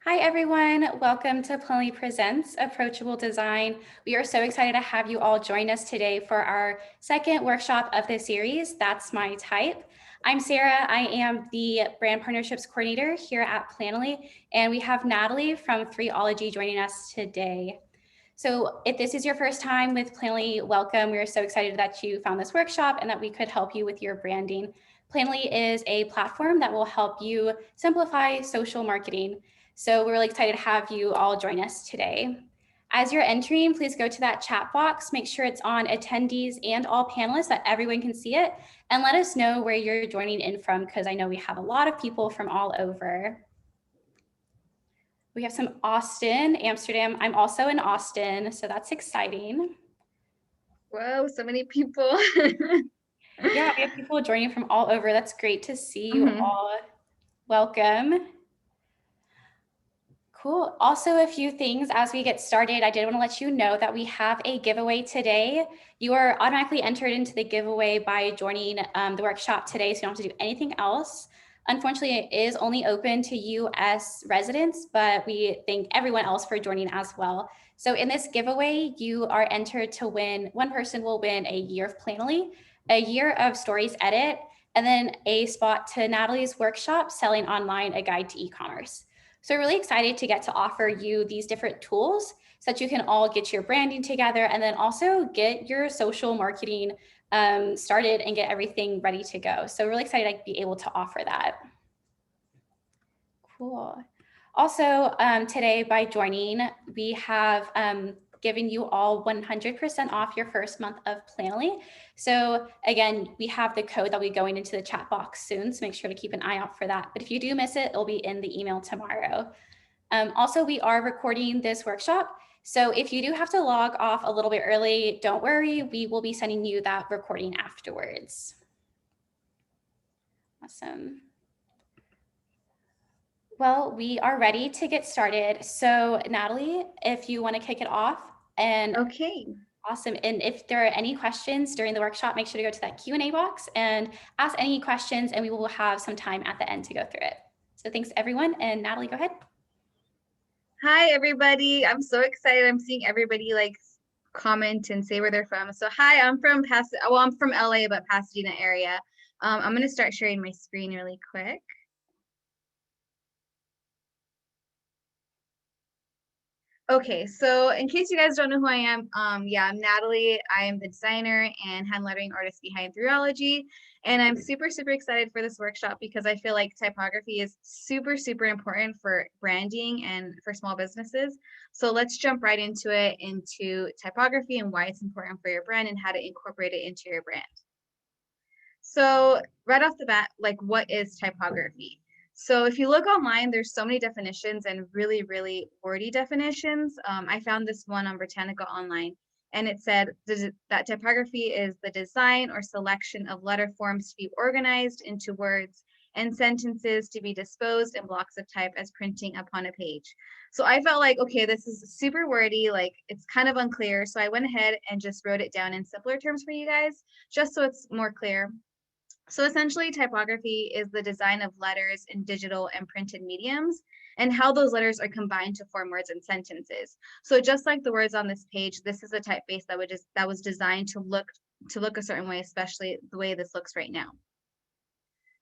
Hi everyone, welcome to Planoly Presents Approachable Design. We are so excited to have you all join us today for our second workshop of the series, That's My Type. I'm Sarah, I am the Brand Partnerships Coordinator here at Planoly, and we have Natalie from Threeologie joining us today. So if this is your first time with Planoly, welcome. We're so excited that you found this workshop and that we could help you with your branding. Planoly is a platform that will help you simplify social marketing. So we're really excited to have you all join us today. As you're entering, please go to that chat box, make sure it's on attendees and all panelists that everyone can see it, and let us know where you're joining in from, because I know we have a lot of people from all over. We have some Austin, Amsterdam. I'm also in Austin, so that's exciting. Whoa, so many people. Yeah, we have people joining from all over. That's great to see you Mhm. all. Welcome. Cool. Also, a few things as we get started, I did want to let you know that we have a giveaway today. You are automatically entered into the giveaway by joining the workshop today, so you don't have to do anything else. Unfortunately, it is only open to US residents, but we thank everyone else for joining as well. So in this giveaway, you are entered to win, one person will win a year of Planoly, a year of Stories Edit, and then a spot to Natalie's workshop, Selling Online, a Guide to E-commerce. So we're really excited to get to offer you these different tools so that you can all get your branding together and then also get your social marketing started and get everything ready to go. So we're really excited to be able to offer that. Cool. Also, today by joining, we have given you all 100% off your first month of Planoly. So again, we have the code that will be going into the chat box soon, so make sure to keep an eye out for that. But if you do miss it, it'll be in the email tomorrow. Also, we are recording this workshop. So if you do have to log off a little bit early, don't worry, we will be sending you that recording afterwards. Awesome. Well, we are ready to get started. So Natalie, if you want to kick it off, and Okay. awesome. And if there are any questions during the workshop, make sure to go to that Q&A box and ask any questions, and we will have some time at the end to go through it. So thanks everyone, and Natalie, go ahead. Hi, everybody. I'm so excited. I'm seeing everybody like comment and say where they're from. So hi, I'm from I'm from LA, but Pasadena area. I'm going to start sharing my screen really quick. Okay, so in case you guys don't know who I am, yeah, I'm Natalie. I am the designer and hand lettering artist behind Threeologie, and I'm super, super excited for this workshop because I feel like typography is super, super important for branding and for small businesses. So let's jump right into it, into typography and why it's important for your brand and how to incorporate it into your brand. So right off the bat, like what is typography? So if you look online, there's so many definitions and really, really wordy definitions. I found this one on Britannica Online, and it said that typography is the design or selection of letter forms to be organized into words and sentences to be disposed in blocks of type as printing upon a page. So I felt like, okay, this is super wordy, like it's kind of unclear. So I went ahead and just wrote it down in simpler terms for you guys, just so it's more clear. So essentially, typography is the design of letters in digital and printed mediums and how those letters are combined to form words and sentences. So just like the words on this page, this is a typeface that was designed to look a certain way, especially the way this looks right now.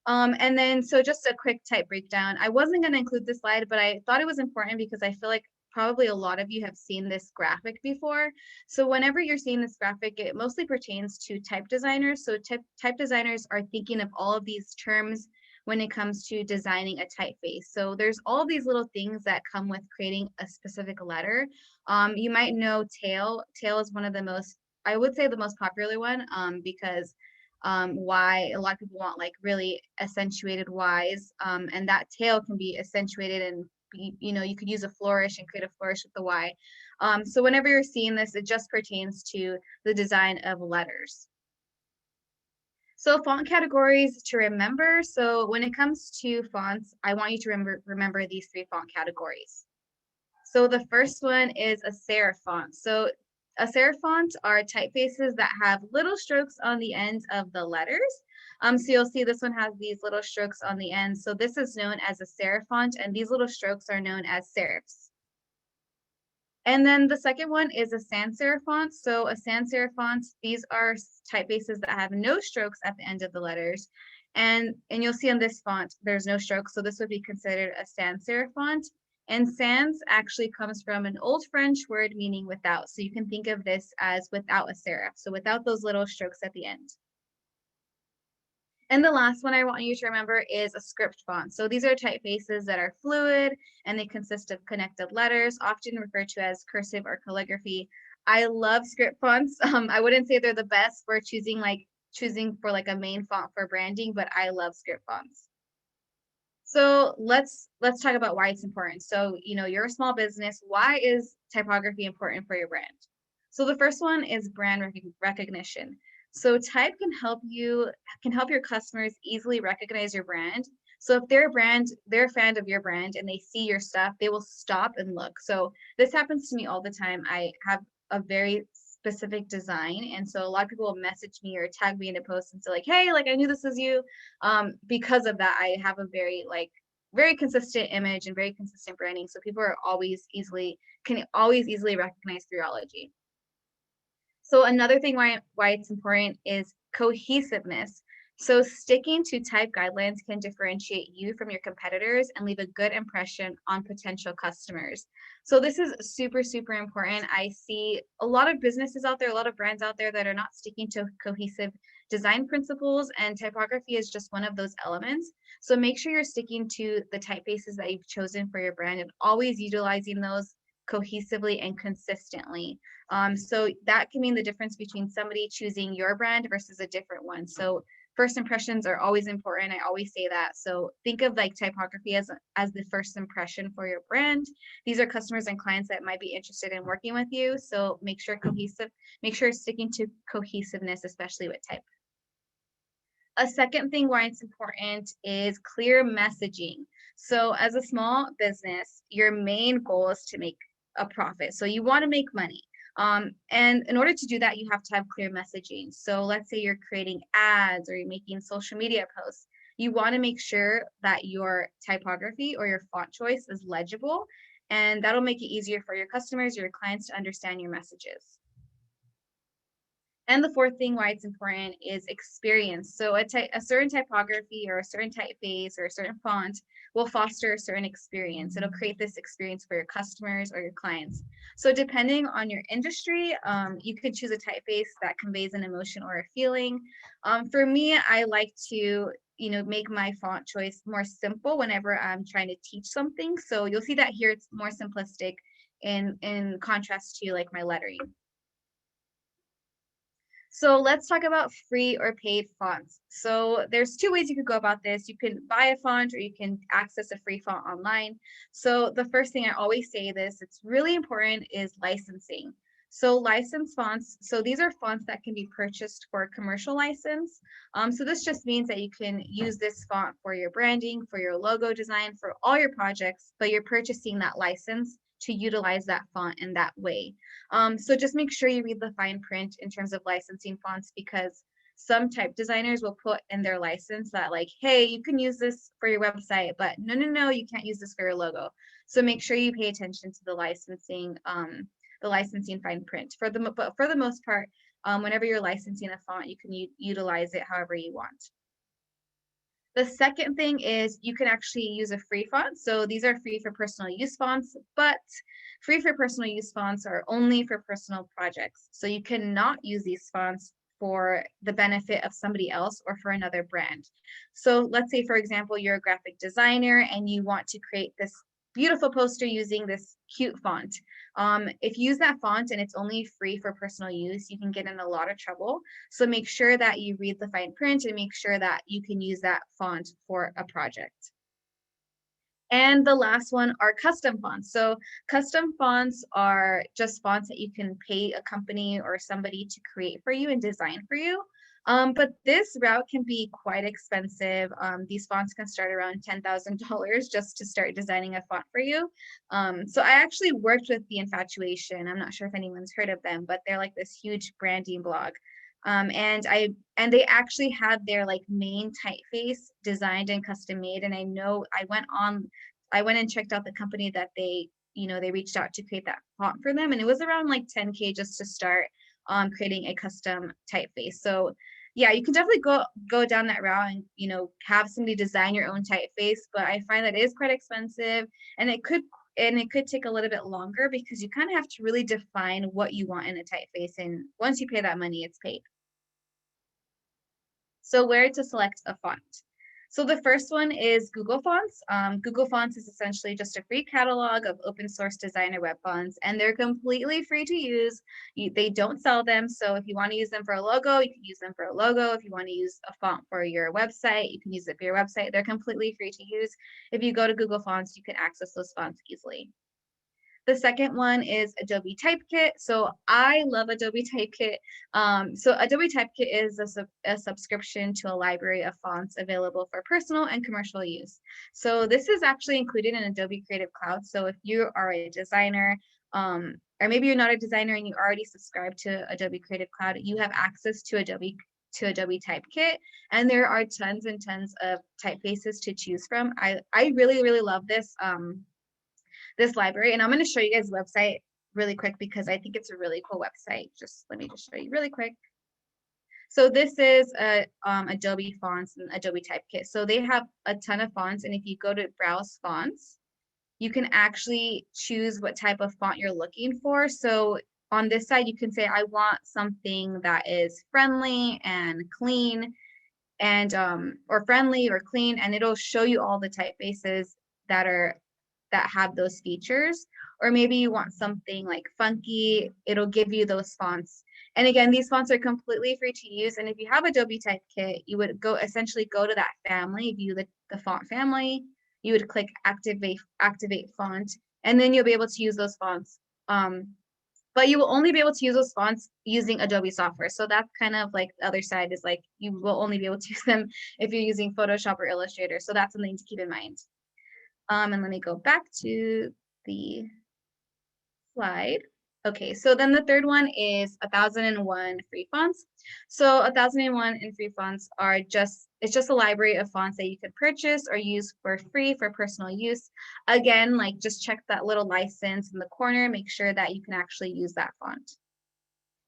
And then, so just a quick type breakdown. I wasn't going to include this slide, but I thought it was important because I feel like probably a lot of you have seen this graphic before. So whenever you're seeing this graphic, it mostly pertains to type designers. So type designers are thinking of all of these terms when it comes to designing a typeface. So there's all these little things that come with creating a specific letter. You might know tail. Tail is one of the most, I would say the most popular one, because why a lot of people want like really accentuated Y's, and that tail can be accentuated and you could use a flourish and create a flourish with the Y. So whenever you're seeing this, it just pertains to the design of letters. So font categories to remember. So when it comes to fonts, I want you to remember these 3 font categories. So the first one is a serif font. So a serif font are typefaces that have little strokes on the ends of the letters. So you'll see this one has these little strokes on the end. So this is known as a serif font, and these little strokes are known as serifs. And then the second one is a sans serif font. So a sans serif font, these are typefaces that have no strokes at the end of the letters. And you'll see on this font, there's no strokes. So this would be considered a sans serif font. And sans actually comes from an old French word meaning without. So you can think of this as without a serif. So without those little strokes at the end. And the last one I want you to remember is a script font. So these are typefaces that are fluid and they consist of connected letters, often referred to as cursive or calligraphy. I love script fonts. I wouldn't say they're the best for choosing for like a main font for branding, but I love script fonts. So let's talk about why it's important. So, you're a small business. Why is typography important for your brand? So the first one is brand recognition. So type can help your customers easily recognize your brand. So if they're a fan of your brand and they see your stuff, they will stop and look. So this happens to me all the time. I have a very specific design, and so a lot of people will message me or tag me in a post and say like, hey, like I knew this was you. Because of that, I have a very consistent image and very consistent branding. So people can always easily recognize Threeologie. So another thing why it's important is cohesiveness. So sticking to type guidelines can differentiate you from your competitors and leave a good impression on potential customers. So this is super, super important. I see a lot of businesses out there, a lot of brands out there that are not sticking to cohesive design principles, and typography is just one of those elements. So make sure you're sticking to the typefaces that you've chosen for your brand and always utilizing those cohesively and consistently. So that can mean the difference between somebody choosing your brand versus a different one. So first impressions are always important. I always say that. So think of like typography as the first impression for your brand. These are customers and clients that might be interested in working with you. So make sure sticking to cohesiveness, especially with type. A second thing why it's important is clear messaging. So as a small business, your main goal is to make a profit. So you want to make money. And in order to do that, you have to have clear messaging. So let's say you're creating ads or you're making social media posts. You want to make sure that your typography or your font choice is legible, and that'll make it easier for your customers, your clients to understand your messages. And the fourth thing why it's important is experience. So a certain typography or a certain typeface or a certain font will foster a certain experience. It'll create this experience for your customers or your clients. So depending on your industry, you could choose a typeface that conveys an emotion or a feeling. For me, I like to make my font choice more simple whenever I'm trying to teach something. So you'll see that here it's more simplistic in contrast to like my lettering. So let's talk about free or paid fonts. So there's two ways you could go about this. You can buy a font or you can access a free font online. So the first thing I always say this, it's really important, is licensing. So licensed fonts, so these are fonts that can be purchased for a commercial license. So this just means that you can use this font for your branding, for your logo design, for all your projects, but you're purchasing that license to utilize that font in that way. So just make sure you read the fine print in terms of licensing fonts, because some type designers will put in their license that like, hey, you can use this for your website, but no, you can't use this for your logo. So make sure you pay attention to the licensing fine print. But for the most part, whenever you're licensing a font, you can utilize it however you want. The second thing is you can actually use a free font. So these are free for personal use fonts, but free for personal use fonts are only for personal projects. So you cannot use these fonts for the benefit of somebody else or for another brand. So let's say, for example, you're a graphic designer and you want to create this beautiful poster using this cute font. If you use that font and it's only free for personal use, you can get in a lot of trouble. So make sure that you read the fine print and make sure that you can use that font for a project. And the last one are custom fonts. So custom fonts are just fonts that you can pay a company or somebody to create for you and design for you. But this route can be quite expensive. These fonts can start around $10,000 just to start designing a font for you. So I actually worked with The Infatuation. I'm not sure if anyone's heard of them, but they're like this huge branding blog. And they actually had their like main typeface designed and custom made. And I know I went and checked out the company that they reached out to create that font for them, and it was around like 10K just to start creating a custom typeface. So yeah, you can definitely go down that route and have somebody design your own typeface, but I find that it is quite expensive, and it could take a little bit longer because you kind of have to really define what you want in a typeface, and once you pay that money, it's paid. So where to select a font. So the first one is Google Fonts. Google Fonts is essentially just a free catalog of open source designer web fonts, and they're completely free to use. They don't sell them. So if you want to use them for a logo, you can use them for a logo. If you want to use a font for your website, you can use it for your website. They're completely free to use. If you go to Google Fonts, you can access those fonts easily. The second one is Adobe Typekit. So I love Adobe Typekit. So Adobe Typekit is a subscription to a library of fonts available for personal and commercial use. So this is actually included in Adobe Creative Cloud. So if you are a designer, or maybe you're not a designer and you already subscribe to Adobe Creative Cloud, you have access to Adobe Typekit, and there are tons and tons of typefaces to choose from. I really, really love this library, and I'm going to show you guys the website really quick because I think it's a really cool website. Let me show you really quick. So this is Adobe Fonts and Adobe Typekit. So they have a ton of fonts, and if you go to browse fonts, you can actually choose what type of font you're looking for. So on this side, you can say, I want something that is friendly and clean, and or friendly or clean, and it'll show you all the typefaces that have those features. Or maybe you want something like funky, it'll give you those fonts. And again, these fonts are completely free to use. And if you have Adobe Typekit, you would essentially go to that family, view the font family, you would click activate font, and then you'll be able to use those fonts. But you will only be able to use those fonts using Adobe software. So that's kind of like the other side, is like you will only be able to use them if you're using Photoshop or Illustrator. So that's something to keep in mind. And let me go back to the slide. Okay, so then the third one is 1001 free fonts. So 1001 in free fonts it's just a library of fonts that you could purchase or use for free for personal use. Again, like just check that little license in the corner, make sure that you can actually use that font.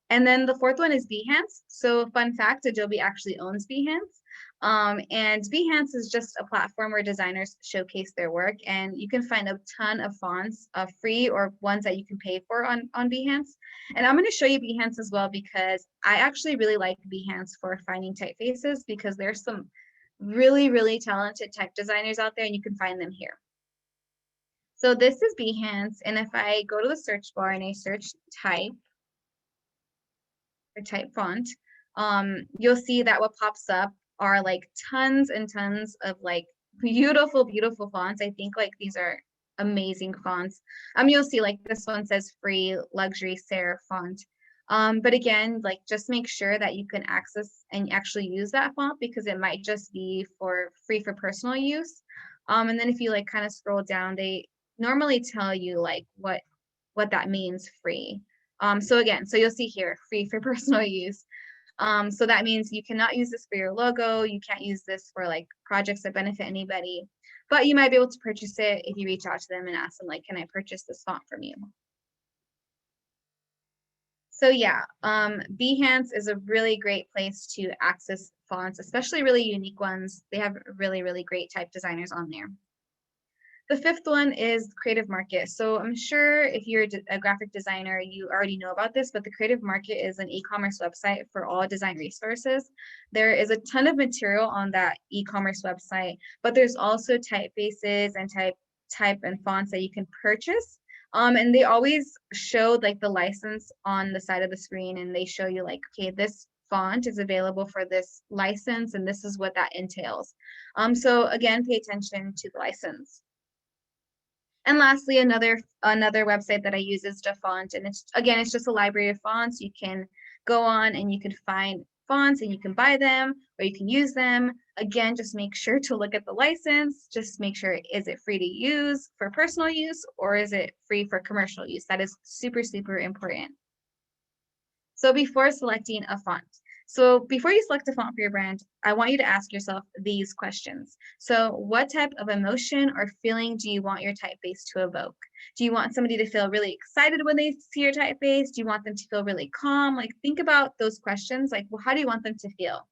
And then the fourth one is Behance. So fun fact, Adobe actually owns Behance. And Behance is just a platform where designers showcase their work, and you can find a ton of fonts, free or ones that you can pay for on Behance. And I'm going to show you Behance as well because I actually really like Behance for finding typefaces, because there's some really, really talented type designers out there, and you can find them here. So this is Behance, and if I go to the search bar and I search type font, you'll see that what pops up are like tons and tons of like beautiful, beautiful fonts. I think like these are amazing fonts. You'll see like this one says free luxury serif font. But again, like just make sure that you can access and actually use that font, because it might just be free for personal use. And then if you like kind of scroll down, they normally tell you like what that means, free. So you'll see here, free for personal use. So that means you cannot use this for your logo. You can't use this for like projects that benefit anybody, but you might be able to purchase it if you reach out to them and ask them like, can I purchase this font from you? So yeah, Behance is a really great place to access fonts, especially really unique ones. They have really, really great type designers on there. The fifth one is Creative Market. So I'm sure if you're a graphic designer, you already know about this, but the Creative Market is an e-commerce website for all design resources. There is a ton of material on that e-commerce website, but there's also typefaces and type and fonts that you can purchase. And they always show like the license on the side of the screen, and they show you like, okay, this font is available for this license, and this is what that entails. So again, pay attention to the license. And lastly, another website that I use is DaFont, and it's just a library of fonts. You can go on and you can find fonts and you can buy them or you can use them. Again, just make sure to look at the license. Just make sure, is it free to use for personal use or is it free for commercial use? That is super, super important. So before selecting a font, So before you select a font for your brand, I want you to ask yourself these questions. So what type of emotion or feeling do you want your typeface to evoke? Do you want somebody to feel really excited when they see your typeface? Do you want them to feel really calm? Like, think about those questions. Like, well, how do you want them to feel?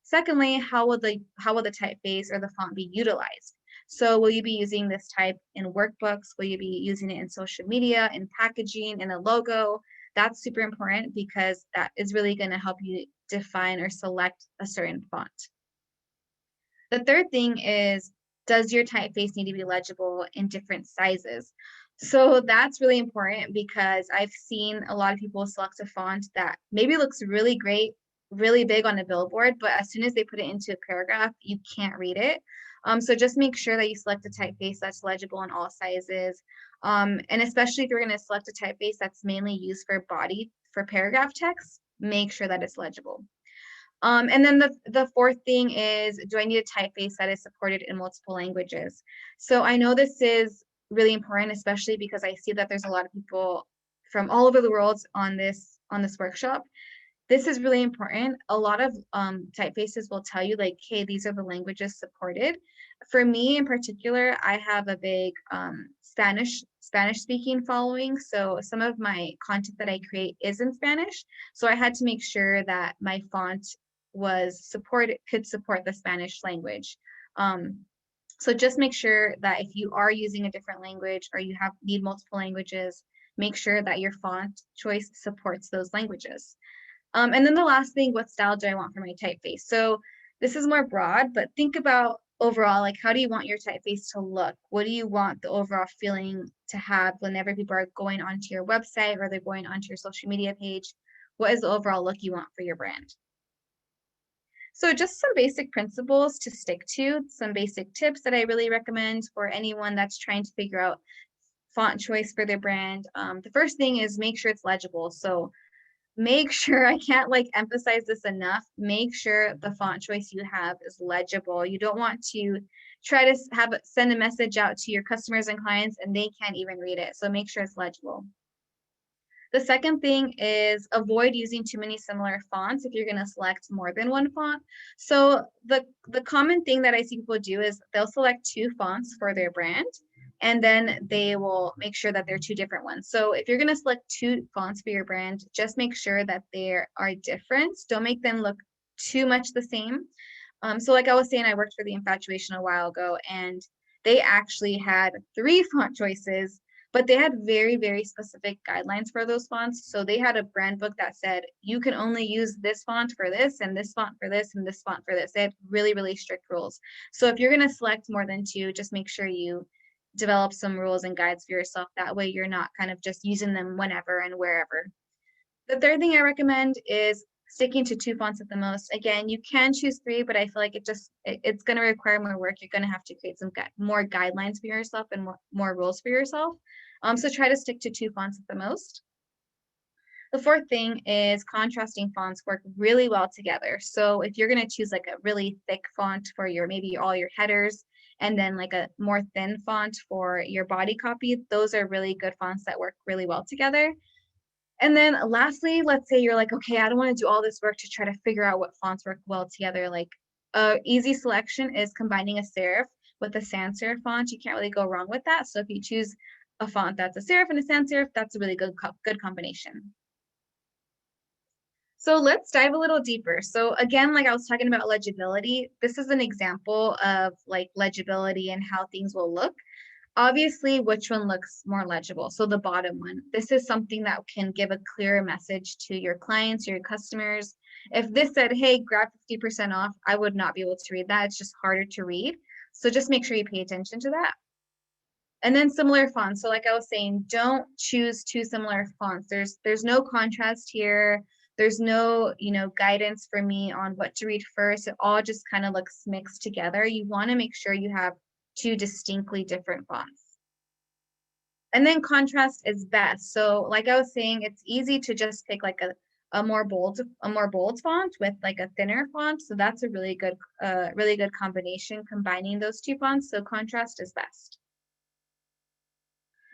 Secondly, how will the typeface or the font be utilized? So will you be using this type in workbooks? Will you be using it in social media, in packaging, in a logo? That's super important because that is really going to help you define or select a certain font. The third thing is, does your typeface need to be legible in different sizes? So that's really important because I've seen a lot of people select a font that maybe looks really great, really big on a billboard, but as soon as they put it into a paragraph, you can't read it. So just make sure that you select a typeface that's legible in all sizes. And especially if you're going to select a typeface that's mainly used for paragraph text, make sure that it's legible. And then the fourth thing is, do I need a typeface that is supported in multiple languages? So I know this is really important, especially because I see that there's a lot of people from all over the world on this workshop. This is really important. A lot of typefaces will tell you like, hey, these are the languages supported. For me in particular, I have a big Spanish speaking following. So some of my content that I create is in Spanish. So I had to make sure that my font could support the Spanish language. So just make sure that if you are using a different language or you need multiple languages, make sure that your font choice supports those languages. And then the last thing, what style do I want for my typeface? So this is more broad, but think about overall, like, how do you want your typeface to look? What do you want the overall feeling to have whenever people are going onto your website or they're going onto your social media page? What is the overall look you want for your brand? So just some basic principles to stick to, some basic tips that I really recommend for anyone that's trying to figure out font choice for their brand. The first thing is make sure it's legible. So make sure, I can't like emphasize this enough, make sure the font choice you have is legible. You don't want to try to send a message out to your customers and clients and they can't even read it. So make sure it's legible. The second thing is avoid using too many similar fonts if you're going to select more than one font. So the common thing that I see people do is they'll select two fonts for their brand, and then they will make sure that they're two different ones. So if you're going to select two fonts for your brand, just make sure that they are different. Don't make them look too much the same. So like I was saying, I worked for The Infatuation a while ago, and they actually had 3 font choices, but they had very, very specific guidelines for those fonts. So they had a brand book that said, you can only use this font for this, and this font for this, and this font for this. They had really, really strict rules. So if you're going to select more than 2, just make sure you develop some rules and guides for yourself. That way you're not kind of just using them whenever and wherever. The third thing I recommend is sticking to 2 fonts at the most. Again, you can choose 3, but I feel like it's going to require more work. You're going to have to create some more guidelines for yourself and more rules for yourself. So try to stick to 2 fonts at the most. The fourth thing is contrasting fonts work really well together. So if you're going to choose like a really thick font for maybe all your headers, and then like a more thin font for your body copy, those are really good fonts that work really well together. And then lastly, let's say you're like, okay, I don't want to do all this work to try to figure out what fonts work well together. Like easy selection is combining a serif with a sans serif font. You can't really go wrong with that. So if you choose a font that's a serif and a sans serif, that's a really good combination. So let's dive a little deeper. So again, like I was talking about legibility, this is an example of like legibility and how things will look. Obviously, which one looks more legible? So the bottom one. This is something that can give a clearer message to your clients, your customers. If this said, hey, grab 50% off, I would not be able to read that. It's just harder to read. So just make sure you pay attention to that. And then similar fonts. So like I was saying, don't choose 2 similar fonts. There's no contrast here. There's no, guidance for me on what to read first. It all just kind of looks mixed together. You want to make sure you have 2 distinctly different fonts. And then contrast is best. So like I was saying, it's easy to just pick like a more bold font with like a thinner font. So that's a really good combination, combining those 2 fonts. So contrast is best.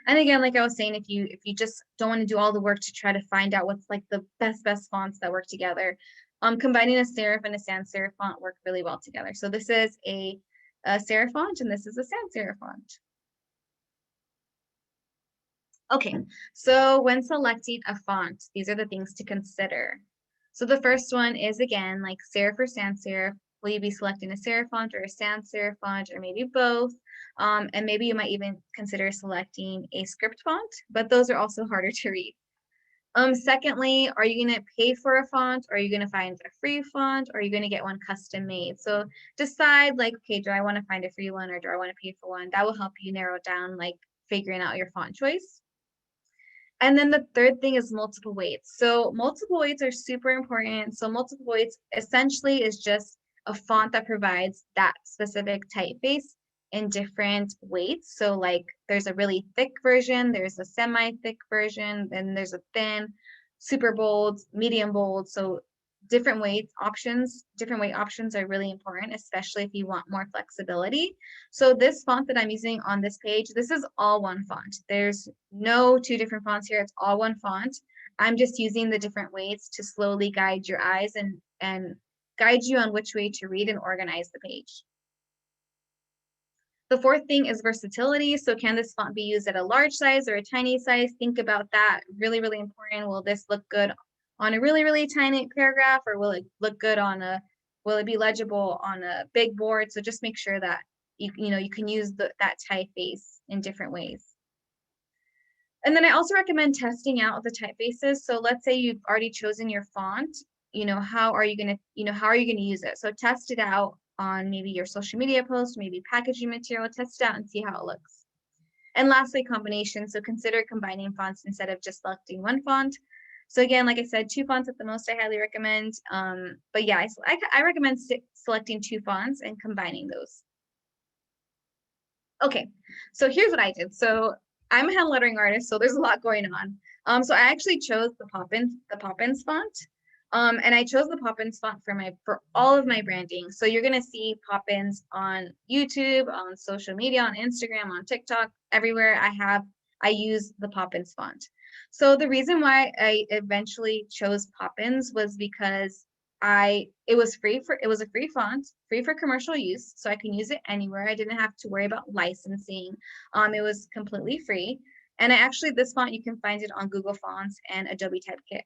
And again, like I was saying, if you just don't want to do all the work to try to find out what's like the best fonts that work together, Combining a serif and a sans serif font work really well together. So this is a serif font and this is a sans serif font. Okay, so when selecting a font, these are the things to consider. So the first one is, again, like serif or sans serif. Will you be selecting a serif font or a sans serif font, or maybe both? And maybe you might even consider selecting a script font, but those are also harder to read. Secondly, are you going to pay for a font? Or are you going to find a free font? Or are you going to get one custom made? So decide, like, okay, do I want to find a free one or do I want to pay for one? That will help you narrow down, like, figuring out your font choice. And then the third thing is multiple weights. So multiple weights are super important. So multiple weights essentially is just a font that provides that specific typeface in different weights. So like there's a really thick version, there's a semi-thick version, then there's a thin, super bold, medium bold. So different weight options are really important, especially if you want more flexibility. So this font that I'm using on this page, this is all one font. There's no two different fonts here. It's all one font. I'm just using the different weights to slowly guide your eyes and guide you on which way to read and organize the page. The fourth thing is versatility. So can this font be used at a large size or a tiny size? Think about that. Really, really important. Will this look good on a really, really tiny paragraph, or will it look good will it be legible on a big board? So just make sure that you can use that typeface in different ways. And then I also recommend testing out the typefaces. So let's say you've already chosen your font, how are you going to use it? So test it out on maybe your social media post, maybe packaging material, test it out and see how it looks. And lastly, combination. So consider combining fonts instead of just selecting one font. So again, like I said, 2 fonts at the most I highly recommend. But yeah, I recommend selecting 2 fonts and combining those. Okay, so here's what I did. So I'm a hand lettering artist, so there's a lot going on. So I actually chose the Poppins font. And I chose the Poppins font for all of my branding. So you're gonna see Poppins on YouTube, on social media, on Instagram, on TikTok, everywhere I use the Poppins font. So the reason why I eventually chose Poppins was because it was a free font, free for commercial use, so I can use it anywhere. I didn't have to worry about licensing. It was completely free. And this font, you can find it on Google Fonts and Adobe Typekit.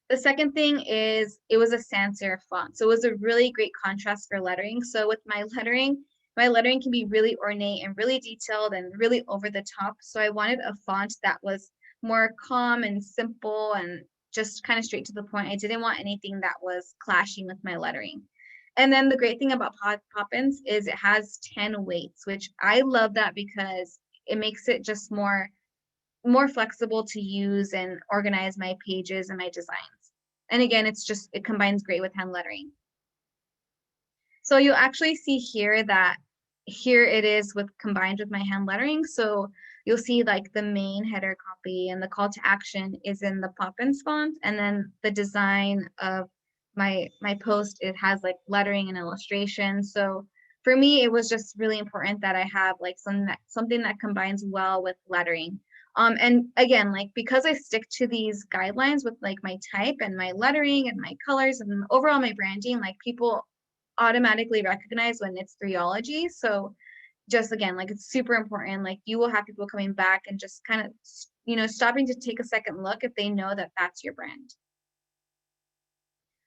The second thing is it was a sans serif font. So it was a really great contrast for lettering. So with my lettering can be really ornate and really detailed and really over the top. So I wanted a font that was more calm and simple and just kind of straight to the point. I didn't want anything that was clashing with my lettering. And then the great thing about Poppins is it has 10 weights, which I love that because it makes it just more flexible to use and organize my pages and my designs. And again, it combines great with hand lettering. So you'll actually see here that here it is combined with my hand lettering. So you'll see like the main header copy and the call to action is in the Poppins font. And then the design of my post, it has like lettering and illustration. So for me, it was just really important that I have like something that combines well with lettering. And again, like because I stick to these guidelines with like my type and my lettering and my colors and overall my branding, like people automatically recognize when it's Threeologie. So just again, like it's super important. Like you will have people coming back and just kind of, stopping to take a second look if they know that that's your brand.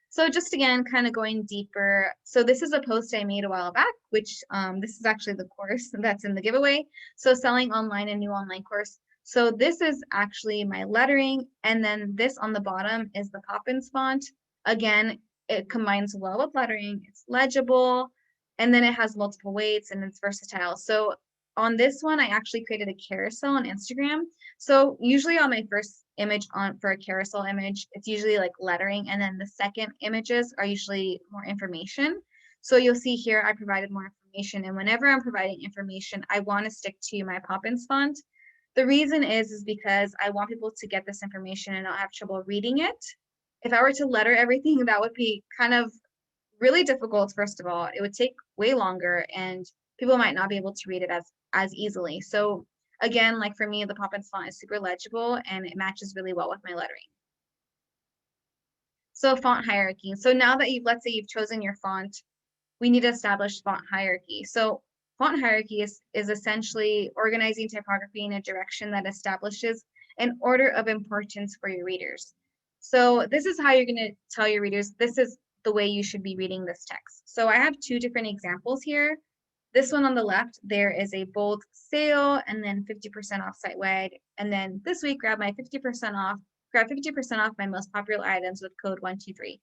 So just again, kind of going deeper. So this is a post I made a while back, which this is actually the course that's in the giveaway. So selling online, a new online course. So this is actually my lettering. And then this on the bottom is the Poppins font. Again, it combines well with lettering. It's legible. And then it has multiple weights and it's versatile. So on this one, I actually created a carousel on Instagram. So usually on my first image for a carousel image, it's usually like lettering. And then the second images are usually more information. So you'll see here, I provided more information. And whenever I'm providing information, I want to stick to my Poppins font. The reason is because I want people to get this information and not have trouble reading it. If I were to letter everything, that would be kind of really difficult. First of all, it would take way longer and people might not be able to read it as easily. So again, like for me, the Poppins font is super legible and it matches really well with my lettering. So font hierarchy. So now that let's say you've chosen your font, we need to establish font hierarchy. So font hierarchy is essentially organizing typography in a direction that establishes an order of importance for your readers. So this is how you're going to tell your readers, this is the way you should be reading this text. So I have two different examples here. This one on the left, there is a bold sale and then 50% off site wide. And then this week, grab 50% off my most popular items with code 123.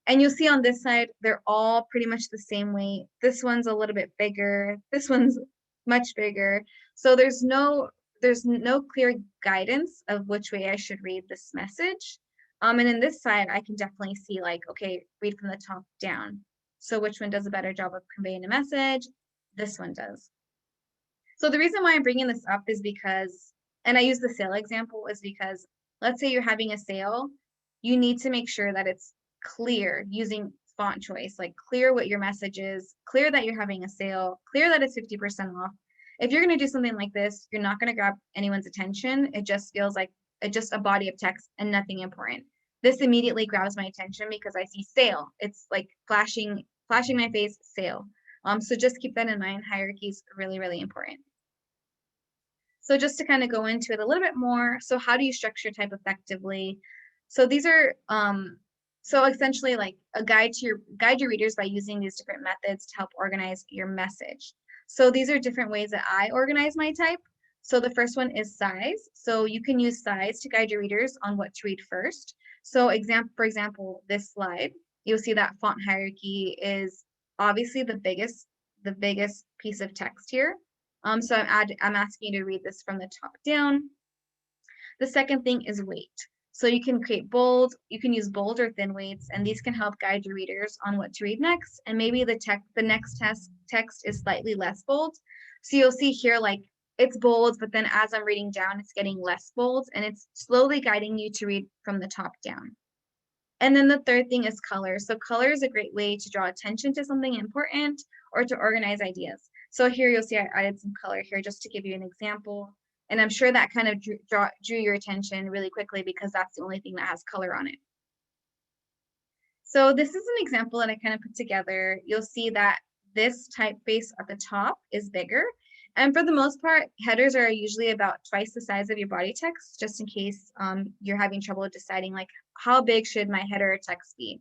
And you'll see on this side, they're all pretty much the same weight. This one's a little bit bigger. This one's much bigger. So there's no clear guidance of which way I should read this message. And in this side, I can definitely see like, okay, read from the top down. So which one does a better job of conveying a message? This one does. So the reason why I'm bringing this up is because, and I use the sale example, is because let's say you're having a sale, you need to make sure that it's clear using font choice, like clear what your message is, clear that you're having a sale, clear that it's 50% off. If you're going to do something like this, you're not going to grab anyone's attention. It just feels like just a body of text and nothing important. This immediately grabs my attention because I see sale. It's like flashing my face, sale. So just keep that in mind. Hierarchy is really, really important. So just to kind of go into it a little bit more, so how do you structure type effectively? So these are so essentially like a guide your readers by using these different methods to help organize your message. So these are different ways that I organize my type. So the first one is size. So you can use size to guide your readers on what to read first. So for example, this slide, you'll see that font hierarchy is obviously the biggest piece of text here. So I'm asking you to read this from the top down. The second thing is weight. So you can create bold, you can use bold or thin weights, and these can help guide your readers on what to read next. And maybe the next text is slightly less bold. So you'll see here like it's bold, but then as I'm reading down, it's getting less bold, and it's slowly guiding you to read from the top down. And then the third thing is color. So color is a great way to draw attention to something important or to organize ideas. So here you'll see I added some color here just to give you an example. And I'm sure that kind of drew your attention really quickly because that's the only thing that has color on it. So this is an example that I kind of put together. You'll see that this typeface at the top is bigger. And for the most part, headers are usually about twice the size of your body text, just in case you're having trouble deciding like how big should my header text be.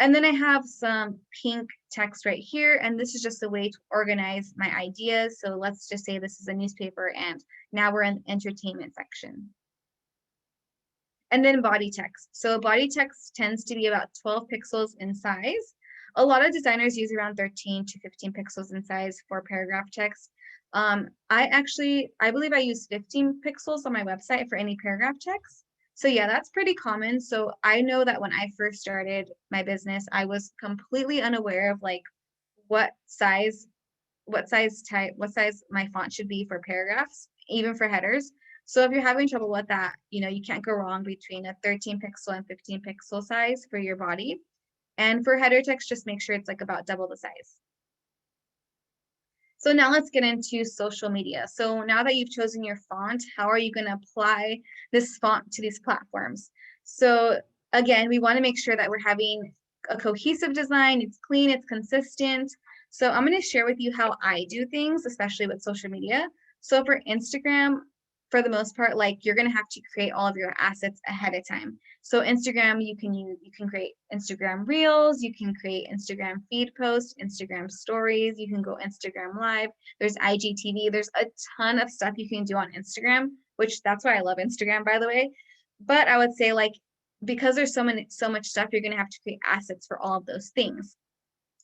And then I have some pink text right here, and this is just a way to organize my ideas. So let's just say this is a newspaper, and now we're in the entertainment section. And then body text. So body text tends to be about 12 pixels in size. A lot of designers use around 13 to 15 pixels in size for paragraph text. I believe I use 15 pixels on my website for any paragraph text. So yeah, that's pretty common. So I know that when I first started my business, I was completely unaware of like what size my font should be for paragraphs, even for headers. So if you're having trouble with that, you can't go wrong between a 13 pixel and 15 pixel size for your body. And for header text, just make sure it's like about double the size. So now let's get into social media. So now that you've chosen your font, how are you going to apply this font to these platforms? So again, we want to make sure that we're having a cohesive design. It's clean, it's consistent. So I'm going to share with you how I do things, especially with social media. So for Instagram, for the most part, like you're going to have to create all of your assets ahead of time. So Instagram, you can create Instagram Reels, you can create Instagram feed posts, Instagram stories, you can go Instagram Live, there's IGTV, there's a ton of stuff you can do on Instagram, which that's why I love Instagram, by the way. But I would say like, because there's so much stuff, you're going to have to create assets for all of those things.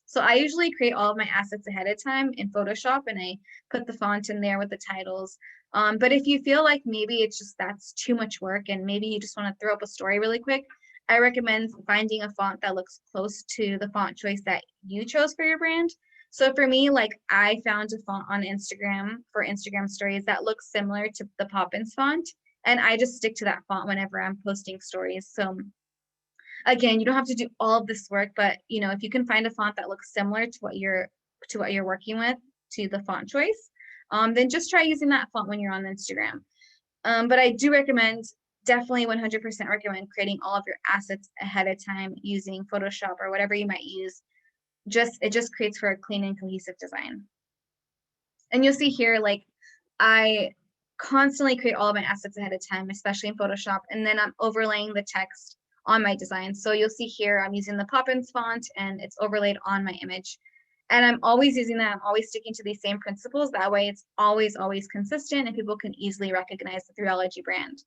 So I usually create all of my assets ahead of time in Photoshop, and I put the font in there with the titles. But if you feel like maybe that's too much work and maybe you just want to throw up a story really quick, I recommend finding a font that looks close to the font choice that you chose for your brand. So for me, like I found a font on Instagram for Instagram stories that looks similar to the Poppins font, and I just stick to that font whenever I'm posting stories. So again, you don't have to do all of this work, but if you can find a font that looks similar to what you're working with, to the font choice, then just try using that font when you're on Instagram. But I do recommend definitely 100% recommend creating all of your assets ahead of time using Photoshop or whatever you might use. It just creates for a clean and cohesive design. And you'll see here, like, I constantly create all of my assets ahead of time, especially in Photoshop, and then I'm overlaying the text on my design. So you'll see here, I'm using the Poppins font and it's overlaid on my image. And I'm always using that. I'm always sticking to these same principles. That way it's always, always consistent and people can easily recognize the Threeologie brand.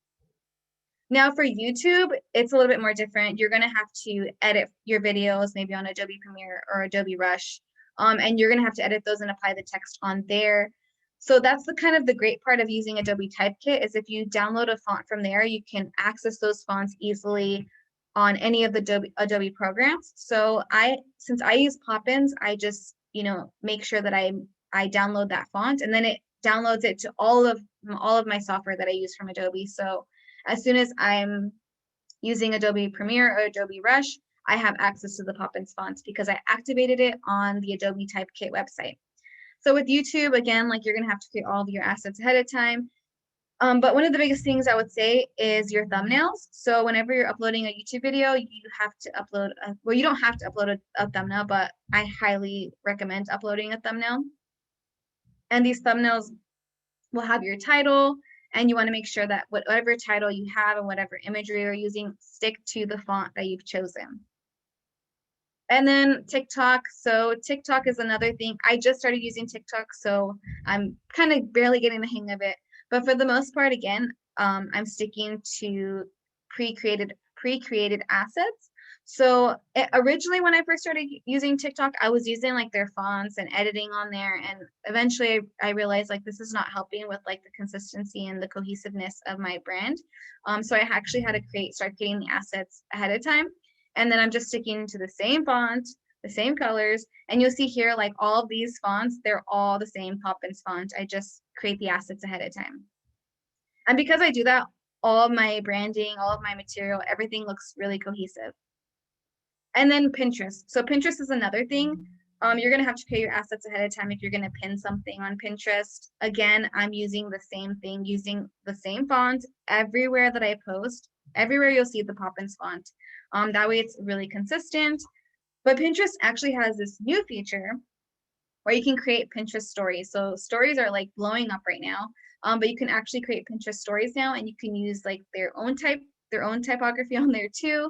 Now for YouTube, it's a little bit more different. You're gonna have to edit your videos, maybe on Adobe Premiere or Adobe Rush, and you're gonna have to edit those and apply the text on there. So that's the kind of the great part of using Adobe Typekit is if you download a font from there, you can access those fonts easily on any of the Adobe programs. So since I use Poppins, I just, make sure that I download that font, and then it downloads it to all of my software that I use from Adobe. So as soon as I'm using Adobe Premiere or Adobe Rush, I have access to the Poppins fonts because I activated it on the Adobe Typekit website. So with YouTube, again, like, you're gonna have to create all of your assets ahead of time. But one of the biggest things I would say is your thumbnails. So whenever you're uploading a YouTube video, you have to upload, well, you don't have to upload a thumbnail, but I highly recommend uploading a thumbnail. And these thumbnails will have your title, and you want to make sure that whatever title you have and whatever imagery you're using, stick to the font that you've chosen. And then TikTok. So TikTok is another thing. I just started using TikTok, so I'm kind of barely getting the hang of it. But for the most part, again, I'm sticking to pre-created assets. So originally, when I first started using TikTok, I was using like their fonts and editing on there, and eventually I realized like this is not helping with like the consistency and the cohesiveness of my brand. So I actually had to start creating the assets ahead of time, and then I'm just sticking to the same font, the same colors, and you'll see here like all of these fonts, they're all the same Poppins font. I just create the assets ahead of time, and because I do that, all of my branding, all of my material, everything looks really cohesive. And then Pinterest. So Pinterest is another thing. You're gonna have to pay your assets ahead of time if you're gonna pin something on Pinterest. Again, I'm using the same thing, using the same font everywhere that I post. Everywhere you'll see the Poppins font. That way it's really consistent. But Pinterest actually has this new feature where you can create Pinterest stories. So stories are like blowing up right now. But you can actually create Pinterest stories now, and you can use like their own typography on there too.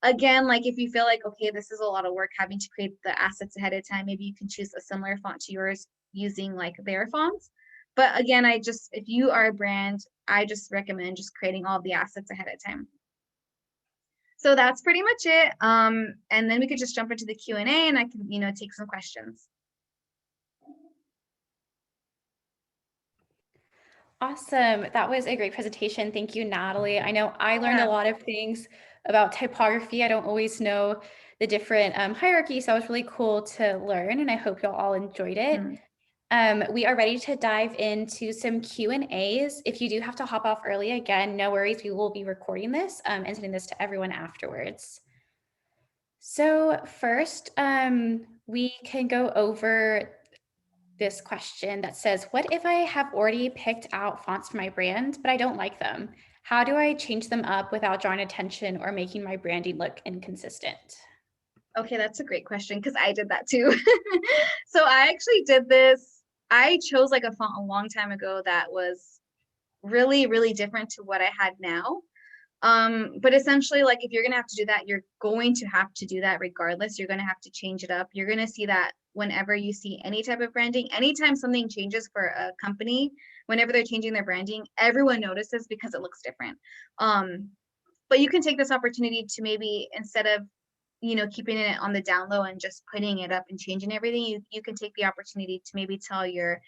Again, like, if you feel like, okay, this is a lot of work having to create the assets ahead of time, maybe you can choose a similar font to yours using like their fonts. But again, if you are a brand, I just recommend just creating all the assets ahead of time. So that's pretty much it. And then we could just jump into the Q&A, and I can, take some questions. Awesome. That was a great presentation. Thank you, Natalie. I know I learned a lot of things about typography. I don't always know the different hierarchies, so it was really cool to learn, and I hope y'all all enjoyed it. We are ready to dive into some Q&As. If you do have to hop off early, again, no worries. We will be recording this and sending this to everyone afterwards. So first, we can go over this question that says, what if I have already picked out fonts for my brand, but I don't like them? How do I change them up without drawing attention or making my branding look inconsistent? Okay, that's a great question because I did that too. So I actually did this. I chose like a font a long time ago that was really, really different to what I had now. But essentially, like, if you're gonna have to do that, you're going to have to do that regardless. You're gonna have to change it up. You're gonna see that whenever you see any type of branding, anytime something changes for a company, whenever they're changing their branding, everyone notices because it looks different. But you can take this opportunity to maybe, instead of keeping it on the down low and just putting it up and changing everything, you can take the opportunity to maybe tell your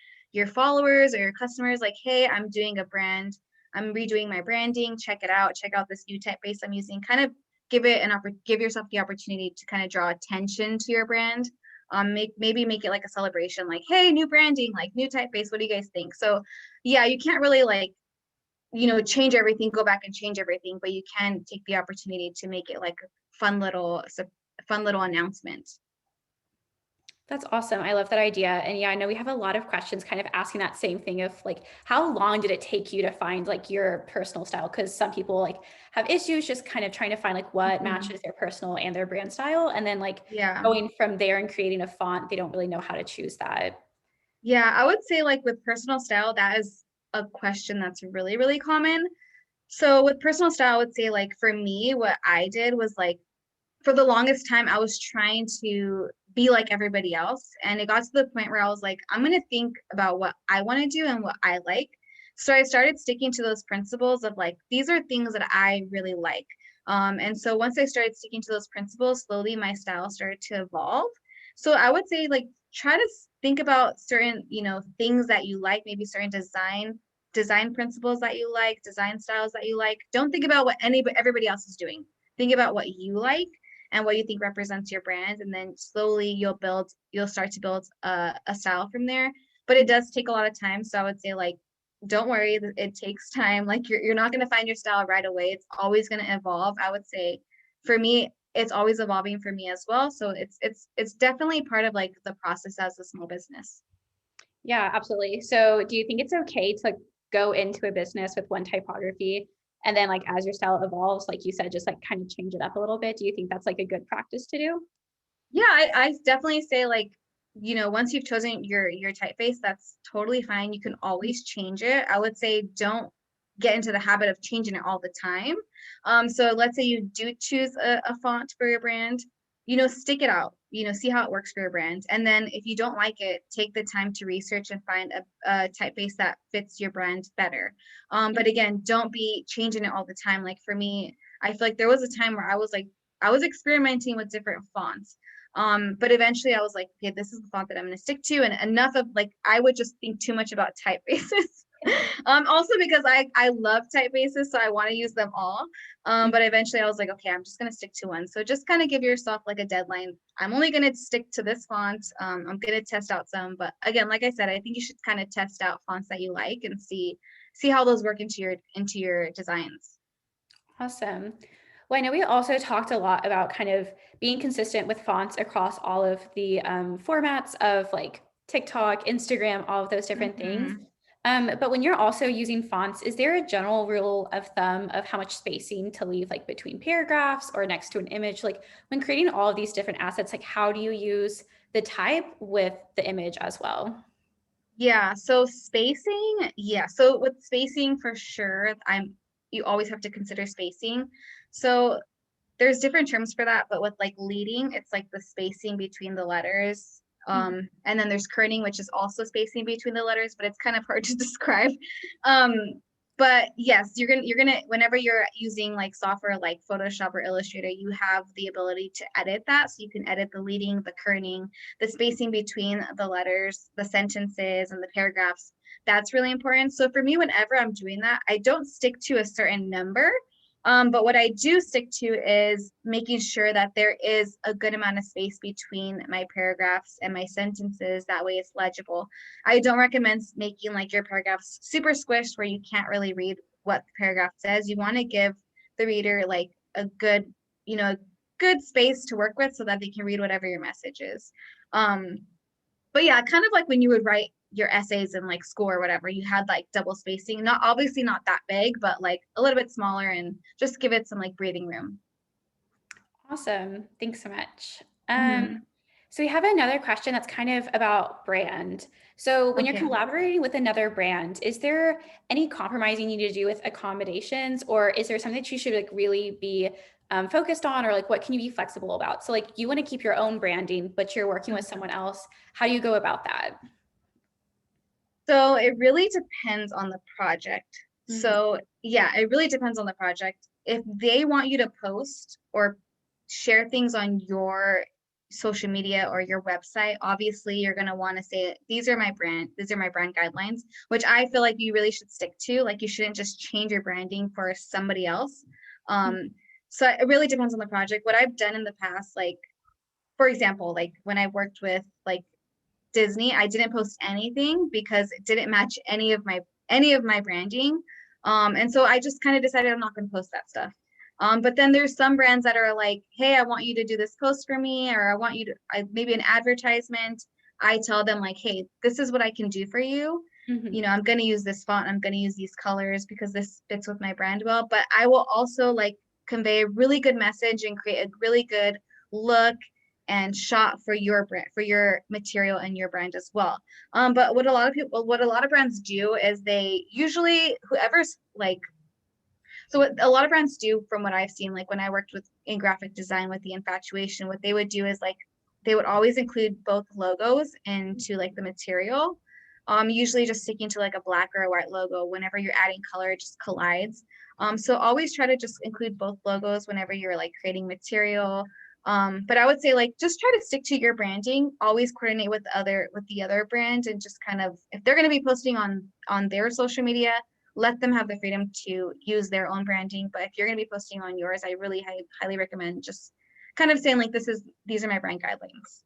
followers or your customers, like, hey, I'm doing a brand, I'm redoing my branding, check it out, check out this new typeface I'm using. Kind of give yourself the opportunity to kind of draw attention to your brand. Maybe make it like a celebration, like, hey, new branding, like new typeface, what do you guys think? So yeah, you can't really like change everything, go back and change everything, but you can take the opportunity to make it like a fun little announcement. That's awesome. I love that idea. And yeah, I know we have a lot of questions kind of asking that same thing of like, how long did it take you to find like your personal style? Because some people like have issues just kind of trying to find like what Mhm. matches their personal and their brand style. And then like Yeah. going from there and creating a font, they don't really know how to choose that. Yeah, I would say like with personal style, that is a question that's really, really common. So with personal style, I would say like for me, what I did was like for the longest time, I was trying to be like everybody else. And it got to the point where I was like, I'm going to think about what I want to do and what I like. So I started sticking to those principles of like, these are things that I really like. And so once I started sticking to those principles, slowly my style started to evolve. So I would say like, try to think about certain, things that you like, maybe certain design principles that you like, design styles that you like. Don't think about what everybody else is doing. Think about what you like and what you think represents your brand, and then slowly you'll start to build a style from there. But it does take a lot of time, so I would say like don't worry, it takes time. Like you're not going to find your style right away. It's always going to evolve. I would say for me it's always evolving for me as well, so it's definitely part of like the process as a small business. Yeah, absolutely. So do you think it's okay to go into a business with one typography and then like as your style evolves, like you said, just like kind of change it up a little bit? Do you think that's like a good practice to do? Yeah, I definitely say like, once you've chosen your typeface, that's totally fine. You can always change it. I would say don't get into the habit of changing it all the time. So let's say you do choose a font for your brand, stick it out, see how it works for your brand. And then if you don't like it, take the time to research and find a typeface that fits your brand better. But again, don't be changing it all the time. Like for me, I feel like there was a time where I was experimenting with different fonts. But eventually I was like, okay, this is the font that I'm going to stick to. And enough of like, I would just think too much about typefaces. Also because I love typefaces, so I want to use them all. But eventually I was like, okay, I'm just going to stick to one. So just kind of give yourself like a deadline. I'm only going to stick to this font. I'm going to test out some, but again, like I said, I think you should kind of test out fonts that you like and see how those work into your designs. Awesome. Well, I know we also talked a lot about kind of being consistent with fonts across all of the formats of like TikTok, Instagram, all of those different things. Mhm. But when you're also using fonts, is there a general rule of thumb of how much spacing to leave like between paragraphs or next to an image? Like when creating all of these different assets, like how do you use the type with the image as well? Yeah, so spacing, yeah. So with spacing for sure, you always have to consider spacing. So there's different terms for that, but with like leading, it's like the spacing between the letters. And then there's kerning, which is also spacing between the letters, but it's kind of hard to describe. Um, but yes, you're gonna whenever you're using like software like Photoshop or Illustrator, you have the ability to edit that. So you can edit the leading, the kerning, the spacing between the letters, the sentences, and the paragraphs. That's really important. So for me, whenever I'm doing that, I don't stick to a certain number. But what I do stick to is making sure that there is a good amount of space between my paragraphs and my sentences. That way it's legible. I don't recommend making like your paragraphs super squished where you can't really read what the paragraph says. You want to give the reader like a good space to work with so that they can read whatever your message is. Um, but yeah, kind of like when you would write your essays in like school or whatever, you had like double spacing, not obviously not that big, but like a little bit smaller and just give it some like breathing room. Awesome. Thanks so much. Hmm. So we have another question that's kind of about brand. So when you're Okay. collaborating with another brand, is there any compromise you need to do with accommodations, or is there something that you should like really be focused on, or like what can you be flexible about? So like you want to keep your own branding, but you're working with someone else. How do you go about that? So it really depends on the project. Mhm. So yeah, it really depends on the project. If they want you to post or share things on your social media or your website, obviously you're going to want to say these are my brand guidelines, which I feel like you really should stick to. Like you shouldn't just change your branding for somebody else. Um, so it really depends on the project. What I've done in the past, like for example, like when I worked with like Disney, I didn't post anything because it didn't match any of my branding. And so I just kind of decided I'm not going to post that stuff. But then there's some brands that are like, hey, I want you to do this post for me, or I want you to maybe an advertisement. I tell them like, hey, this is what I can do for you. Mhm. You know, I'm going to use this font, I'm going to use these colors because this fits with my brand well. But I will also like convey a really good message and create a really good look and shot for your brand, for your material and your brand as well. But what a lot of brands do is they usually, whoever's like, so what a lot of brands do, from what I've seen, like when I worked with in graphic design with the Infatuation, what they would do is like they would always include both logos into like the material. Usually just sticking to like a black or a white logo. Whenever you're adding color, it just collides. So always try to just include both logos whenever you're like creating material. But I would say like just try to stick to your branding. Always coordinate with the other brand, and just kind of, if they're going to be posting on their social media, let them have the freedom to use their own branding. But if you're going to be posting on yours, I really highly recommend just kind of saying like, these are my brand guidelines.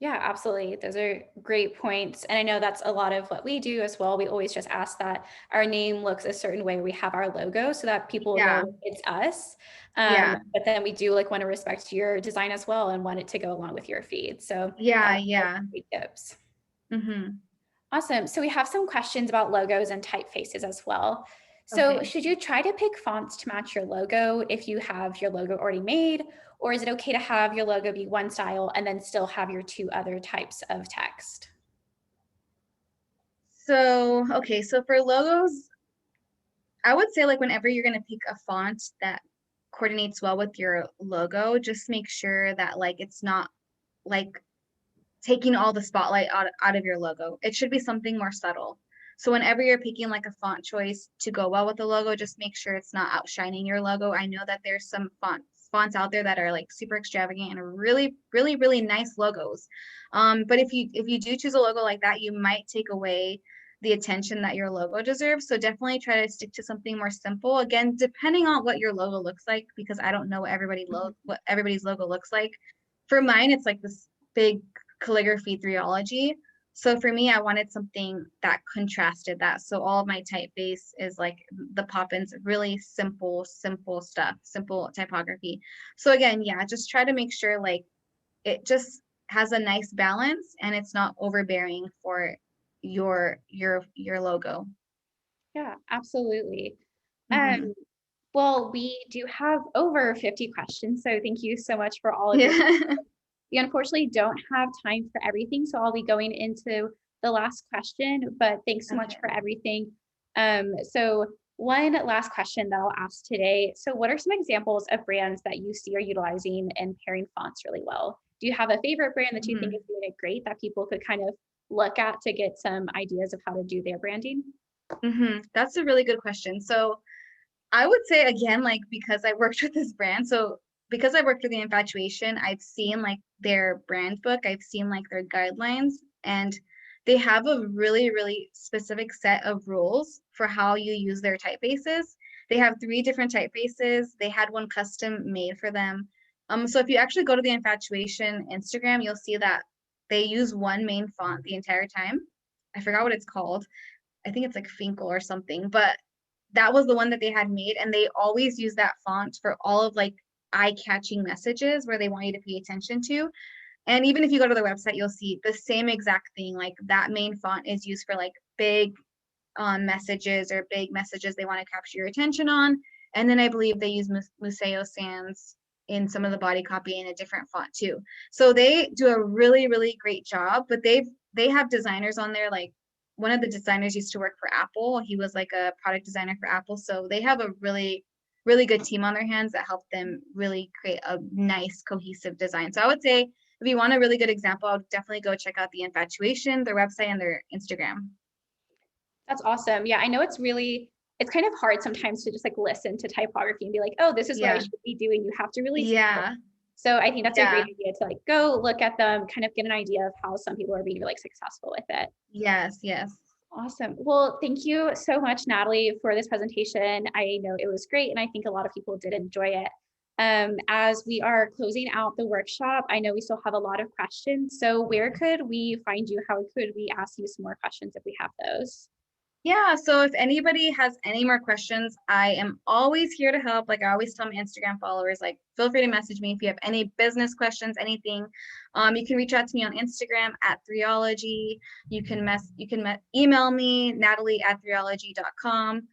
Yeah, absolutely. Those are great points. And I know that's a lot of what we do as well. We always just ask that our name looks a certain way. We have our logo so that people Yeah. know it's us. Yeah. But then we do like want to respect your design as well and want it to go along with your feed. So Yeah. that's Yeah. great tips. Mm-hmm. Awesome. So we have some questions about logos and typefaces as well. So Okay. should you try to pick fonts to match your logo if you have your logo already made, or is it okay to have your logo be one style and then still have your two other types of text? So, okay. So for logos, I would say like whenever you're going to pick a font that coordinates well with your logo, just make sure that like it's not like taking all the spotlight out of your logo. It should be something more subtle. So whenever you're picking like a font choice to go well with the logo, just make sure it's not outshining your logo. I know that there's some fonts out there that are like super extravagant and really, really, really nice logos. But if you do choose a logo like that, you might take away the attention that your logo deserves. So definitely try to stick to something more simple. Again, depending on what your logo looks like, because I don't know what everybody's logo looks like. For mine, it's like this big calligraphy Threeologie. So for me, I wanted something that contrasted that. So all of my typeface is like the Poppins, really simple stuff, simple typography. So again, yeah, just try to make sure like it just has a nice balance and it's not overbearing for your logo. Yeah, absolutely. Mm-hmm. Well, we do have over 50 questions, so thank you so much for all of your. Yeah. We unfortunately don't have time for everything, so I'll be going into the last question, but thanks so much Okay. for everything. So one last question that I'll ask today. So what are some examples of brands that you see are utilizing and pairing fonts really well? Do you have a favorite brand that you think Mm-hmm. is doing it great that people could kind of look at to get some ideas of how to do their branding? Mm-hmm. That's a really good question. So I would say again, like because I worked with this brand, so because I worked with the Infatuation, I've seen like their brand book, I've seen like their guidelines, and they have a really, really specific set of rules for how you use their typefaces. They have 3 different typefaces. They had one custom made for them. So if you actually go to the Infatuation Instagram, you'll see that they use one main font the entire time. I forgot what it's called. I think it's like Finkel or something, but that was the one that they had made, and they always use that font for all of like eye-catching messages where they want you to pay attention to. And even if you go to their website, you'll see the same exact thing. Like that main font is used for like big messages or big messages they want to capture your attention on. And then I believe they use Museo Sans in some of the body copy in a different font too. So they do a really, really great job, but they have designers on there. Like one of the designers used to work for Apple. He was like a product designer for Apple. So they have a really, really good team on their hands that help them really create a nice cohesive design. So I would say if you want a really good example, I'll definitely go check out the Infatuation, their website, and their Instagram. That's awesome. Yeah, I know it's kind of hard sometimes to just like listen to typography and be like, oh, this is what I Yeah. should be doing. You have to really see it. Yeah. So I think that's a great Yeah. idea to like go look at them, kind of get an idea of how some people are being like successful with it. Yes. Yes. Awesome. Well, thank you so much, Natalie, for this presentation. I know it was great, and I think a lot of people did enjoy it. As we are closing out the workshop, I know we still have a lot of questions. So where could we find you? How could we ask you some more questions if we have those? Yeah, so if anybody has any more questions, I am always here to help. Like I always tell my Instagram followers, like feel free to message me if you have any business questions, anything. You can reach out to me on Instagram at Threeologie. You can email me, Natalie@threeologie.com.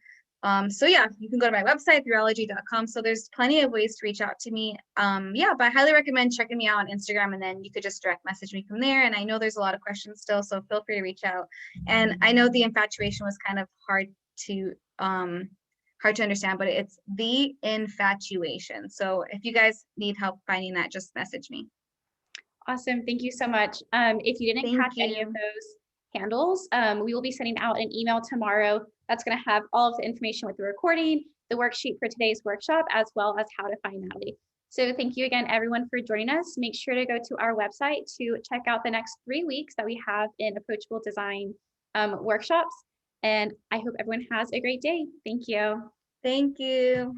So yeah, you can go to my website, threeologie.com. So there's plenty of ways to reach out to me. Yeah, but I highly recommend checking me out on Instagram, and then you could just direct message me from there. And I know there's a lot of questions still, so feel free to reach out. And I know the infatuation was kind of hard to understand, but it's the infatuation. So if you guys need help finding that, just message me. Awesome. Thank you so much. If you didn't Thank catch any of you. those handles, we will be sending out an email tomorrow that's going to have all of the information with the recording, the worksheet for today's workshop, as well as how to find Natalie. So thank you again, everyone, for joining us. Make sure to go to our website to check out the next 3 weeks that we have in approachable design workshops. And I hope everyone has a great day. Thank you. Thank you.